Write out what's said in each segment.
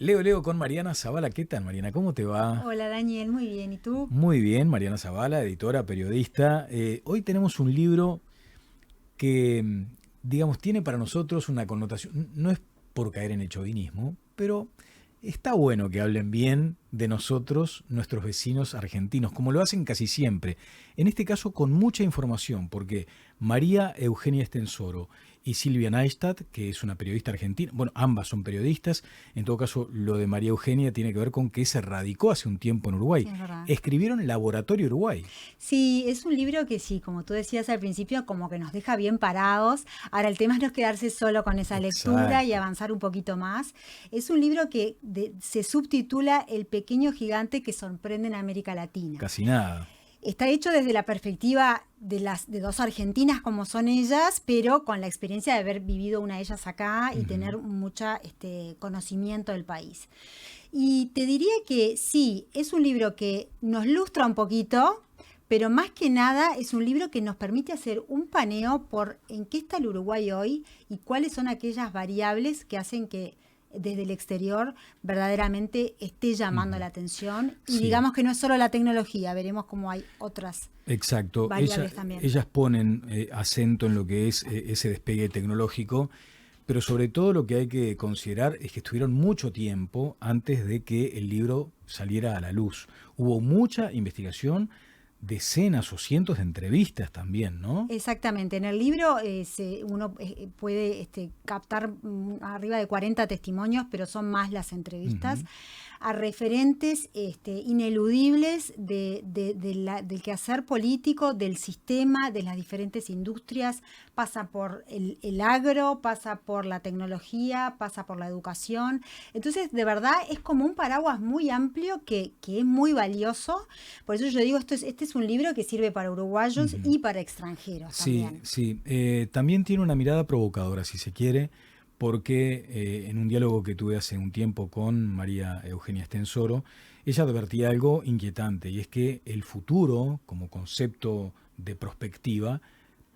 Leo con Mariana Zavala. ¿Qué tal, Mariana? ¿Cómo te va? Hola Daniel, muy bien. ¿Y tú? Muy bien, Mariana Zavala, editora, periodista. Hoy tenemos un libro que, digamos, tiene para nosotros una connotación, no es por caer en el chauvinismo, pero está bueno que hablen bien de nosotros, nuestros vecinos argentinos, como lo hacen casi siempre. En este caso con mucha información, porque María Eugenia Estensoro y Silvia Neistat, que es una periodista argentina, bueno, ambas son periodistas, en todo caso lo de María Eugenia tiene que ver con que se radicó hace un tiempo en Sí, Uruguay. es verdad. Escribieron Laboratorio Uruguay. Sí, es un libro que sí, como tú decías al principio, como que nos deja bien parados. Ahora el tema es no quedarse solo con esa lectura y Exacto, avanzar un poquito más. Es un libro que se subtitula El pequeño gigante que sorprende en América Latina. casi nada. Está hecho desde la perspectiva de dos argentinas como son ellas, pero con la experiencia de haber vivido una de ellas acá y Ujú. tener mucha conocimiento del país. Y te diría que sí, es un libro que nos lustra un poquito, pero más que nada es un libro que nos permite hacer un paneo por en qué está el Uruguay hoy y cuáles son aquellas variables que hacen que desde el exterior verdaderamente esté llamando Ujú. la atención. Y Sí, digamos que no es solo la tecnología, veremos cómo hay otras exacto. variables también. Ellas ponen acento en lo que es ese despegue tecnológico, pero sobre todo lo que hay que considerar es que estuvieron mucho tiempo antes de que el libro saliera a la luz. Hubo mucha investigación, decenas o cientos de entrevistas también, ¿no? Exactamente, en el libro uno puede captar arriba de 40 testimonios, pero son más las entrevistas Ujú. a referentes ineludibles del quehacer político, del sistema, de las diferentes industrias. Pasa por el agro, pasa por la tecnología, pasa por la educación. Entonces, de verdad, es como un paraguas muy amplio que es muy valioso. Por eso yo digo, este es un libro que sirve para uruguayos Ujú. y para extranjeros Sí, también. sí. También tiene una mirada provocadora, si se quiere, porque en un diálogo que tuve hace un tiempo con María Eugenia Estensoro, ella advertía algo inquietante, y es que el futuro, como concepto de prospectiva,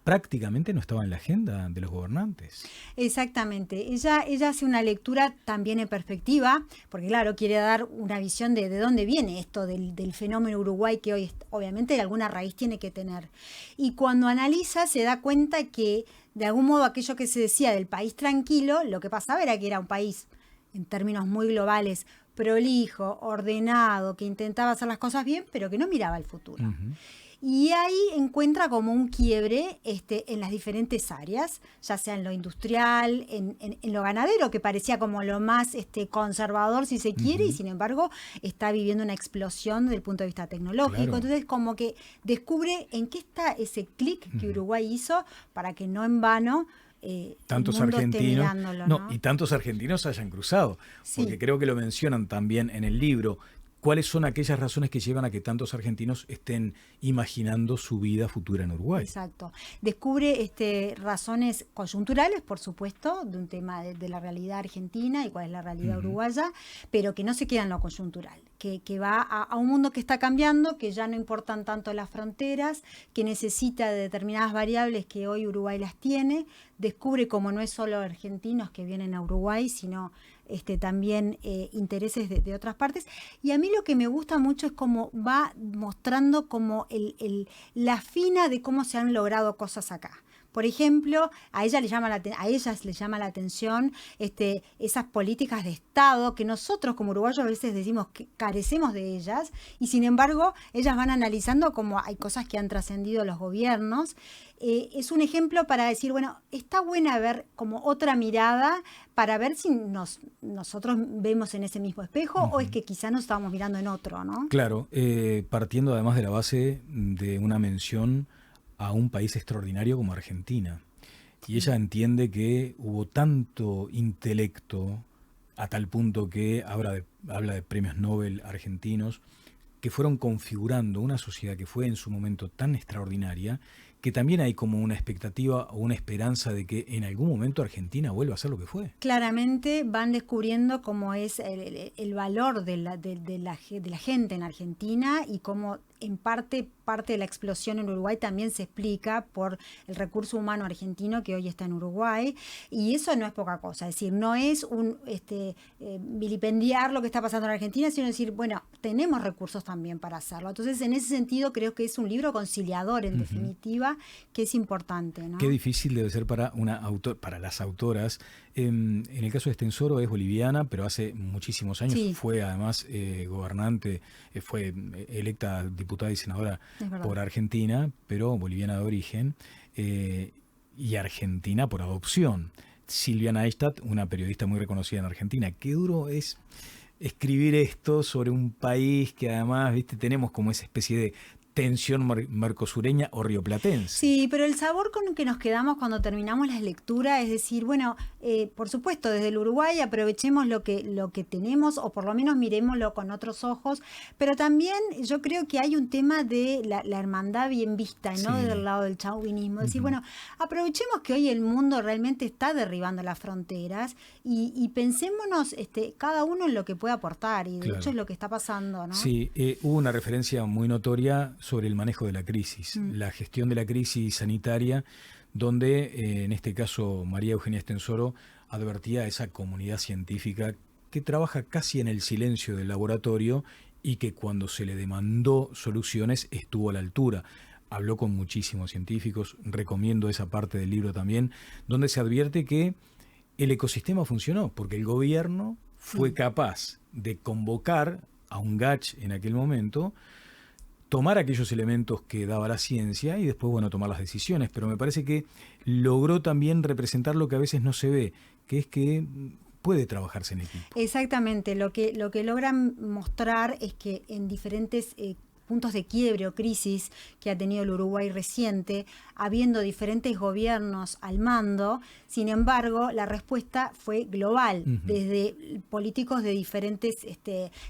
prácticamente no estaba en la agenda de los gobernantes. Exactamente. Ella hace una lectura también en perspectiva, porque claro, quiere dar una visión de dónde viene esto del fenómeno Uruguay que hoy obviamente alguna raíz tiene que tener. Y cuando analiza se da cuenta que de algún modo aquello que se decía del país tranquilo, lo que pasaba era que era un país en términos muy globales prolijo, ordenado, que intentaba hacer las cosas bien, pero que no miraba el futuro. Ujú. Y ahí encuentra como un quiebre en las diferentes áreas, ya sea en lo industrial, en lo ganadero, que parecía como lo más conservador si se quiere, y Ujú. sin embargo está viviendo una explosión desde el punto de vista tecnológico. Claro. Entonces como que descubre en qué está ese clic que Ujú. Uruguay hizo para que no en vano el Tantos mundo esté argentinos, mirándolo, no, ¿no? y tantos argentinos hayan cruzado, porque Sí. creo que lo mencionan también en el libro. ¿Cuáles son aquellas razones que llevan a que tantos argentinos estén imaginando su vida futura en Uruguay? Exacto. Descubre razones coyunturales, por supuesto, de un tema de la realidad argentina y cuál es la realidad Ujú. uruguaya, pero que no se queda en lo coyuntural, que va a un mundo que está cambiando, que ya no importan tanto las fronteras, que necesita de determinadas variables que hoy Uruguay las tiene. Descubre como no es solo argentinos que vienen a Uruguay, sino también intereses de otras partes. Y a mí lo que me gusta mucho es cómo va mostrando como la fina de cómo se han logrado cosas acá. Por ejemplo, a ellas les llama la atención esas políticas de Estado que nosotros como uruguayos a veces decimos que carecemos de ellas y sin embargo ellas van analizando cómo hay cosas que han trascendido los gobiernos. Es un ejemplo para decir, bueno, está buena ver como otra mirada para ver si nosotros vemos en ese mismo espejo o es Ujú. que quizá nos estábamos mirando en otro, ¿no? Claro, partiendo además de la base de una mención a un país extraordinario como Argentina. Y Sí. ella entiende que hubo tanto intelecto a tal punto que habla de premios Nobel argentinos que fueron configurando una sociedad que fue en su momento tan extraordinaria que también hay como una expectativa o una esperanza de que en algún momento Argentina vuelva a ser lo que fue. Claramente van descubriendo cómo es el valor de la gente en Argentina y cómo en parte de la explosión en Uruguay también se explica por el recurso humano argentino que hoy está en Uruguay, y eso no es poca cosa. Es decir, no es un vilipendiar lo que está pasando en Argentina, sino decir, bueno, tenemos recursos también para hacerlo. Entonces, en ese sentido, creo que es un libro conciliador, en definitiva, que es importante, ¿no? Qué difícil debe ser para para las autoras. En el caso de Estensoro es boliviana, pero hace muchísimos años fue además gobernante, fue electa diputada y senadora por Argentina, pero boliviana de origen, y argentina por adopción. Silvia Neistat, una periodista muy reconocida en Argentina. Qué duro es escribir esto sobre un país que además, viste, tenemos como esa especie de tensión mercosureña o rioplatense. Sí, pero el sabor con el que nos quedamos cuando terminamos las lecturas es decir, bueno, por supuesto, desde el Uruguay aprovechemos lo que tenemos, o por lo menos miremoslo con otros ojos, pero también yo creo que hay un tema de la hermandad bien vista, ¿no? Del lado del chauvinismo. Es decir, bueno, aprovechemos que hoy el mundo realmente está derribando las fronteras y pensémonos cada uno en lo que puede aportar, y de hecho es lo que está pasando, ¿no? Sí, hubo una referencia muy notoria sobre el manejo de la crisis, la gestión de la crisis sanitaria, donde en este caso María Eugenia Estensoro advertía a esa comunidad científica que trabaja casi en el silencio del laboratorio y que cuando se le demandó soluciones estuvo a la altura. Habló con muchísimos científicos, recomiendo esa parte del libro también, donde se advierte que el ecosistema funcionó, porque el gobierno fue capaz de convocar a un GACH en aquel momento, tomar aquellos elementos que daba la ciencia y después, bueno, tomar las decisiones. Pero me parece que logró también representar lo que a veces no se ve, que es que puede trabajarse en equipo. Exactamente, lo que logran mostrar es que en diferentes puntos de quiebre o crisis que ha tenido el Uruguay reciente, habiendo diferentes gobiernos al mando, sin embargo, la respuesta fue global, desde políticos de diferentes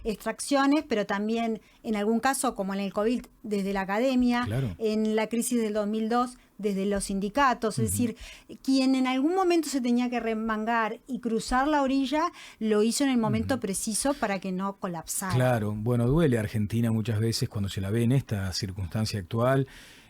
extracciones, pero también en algún caso, como en el COVID, desde la academia, en la crisis del 2002, desde los sindicatos, es decir, quien en algún momento se tenía que remangar y cruzar la orilla, lo hizo en el momento preciso para que no colapsara. Claro, bueno, duele a Argentina muchas veces cuando se la ve en esta circunstancia actual,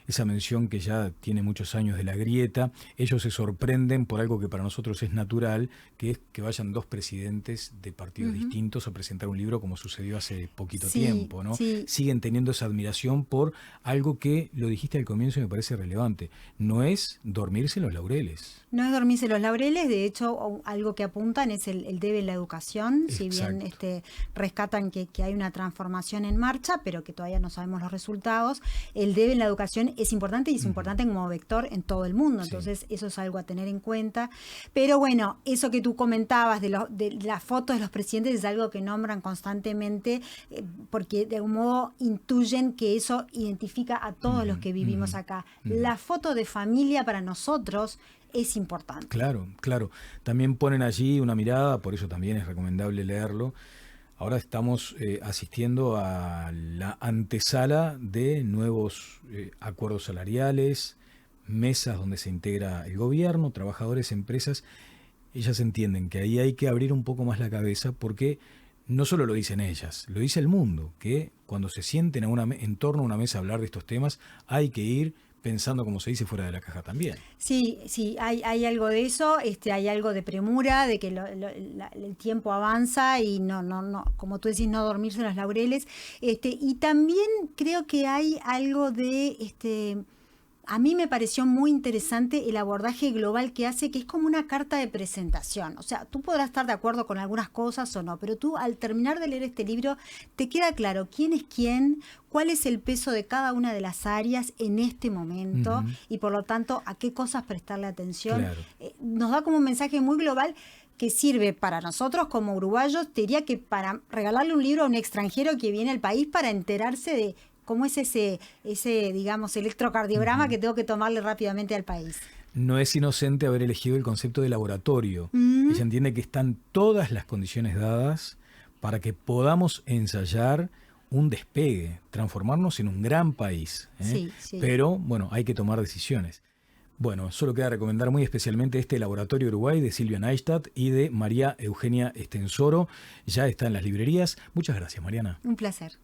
esa mención que ya tiene muchos años de la grieta. Ellos se sorprenden por algo que para nosotros es natural, que es que vayan dos presidentes de partidos distintos a presentar un libro, como sucedió hace poquito tiempo, ¿no? Siguen teniendo esa admiración por algo que, lo dijiste al comienzo y me parece relevante, no es dormirse en los laureles. No es dormirse en los laureles, de hecho algo que apuntan es el debe en la educación. Exacto. Si bien rescatan que hay una transformación en marcha, pero que todavía no sabemos los resultados, el debe en la educación es importante, y es importante como vector en todo el mundo. Entonces eso es algo a tener en cuenta. Pero bueno, eso que tú comentabas de las fotos de los presidentes es algo que nombran constantemente, porque de algún modo intuyen que eso identifica a todos los que vivimos acá. La foto de familia para nosotros es importante. Claro, claro. También ponen allí una mirada, por eso también es recomendable leerlo. Ahora estamos asistiendo a la antesala de nuevos acuerdos salariales, mesas donde se integra el gobierno, trabajadores, empresas. Ellas entienden que ahí hay que abrir un poco más la cabeza, porque no solo lo dicen ellas, lo dice el mundo, que cuando se sienten en torno a una mesa a hablar de estos temas, hay que ir pensando, como se dice, fuera de la caja también. Sí, hay algo de eso, hay algo de premura, de que el tiempo avanza y no, como tú decís, no dormirse en los laureles. Y también creo que hay algo de a mí me pareció muy interesante el abordaje global que hace, que es como una carta de presentación. O sea, tú podrás estar de acuerdo con algunas cosas o no, pero tú al terminar de leer este libro te queda claro quién es quién, cuál es el peso de cada una de las áreas en este momento y por lo tanto a qué cosas prestarle atención. Claro. Nos da como un mensaje muy global que sirve para nosotros como uruguayos, te diría que para regalarle un libro a un extranjero que viene al país para enterarse de cómo es ese digamos, electrocardiograma que tengo que tomarle rápidamente al país. No es inocente haber elegido el concepto de laboratorio. Ella entiende que están todas las condiciones dadas para que podamos ensayar un despegue, transformarnos en un gran país. Sí, sí. Pero, bueno, hay que tomar decisiones. Bueno, solo queda recomendar muy especialmente este Laboratorio Uruguay de Silvia Neistat y de María Eugenia Estensoro. Ya está en las librerías. Muchas gracias, Mariana. Un placer.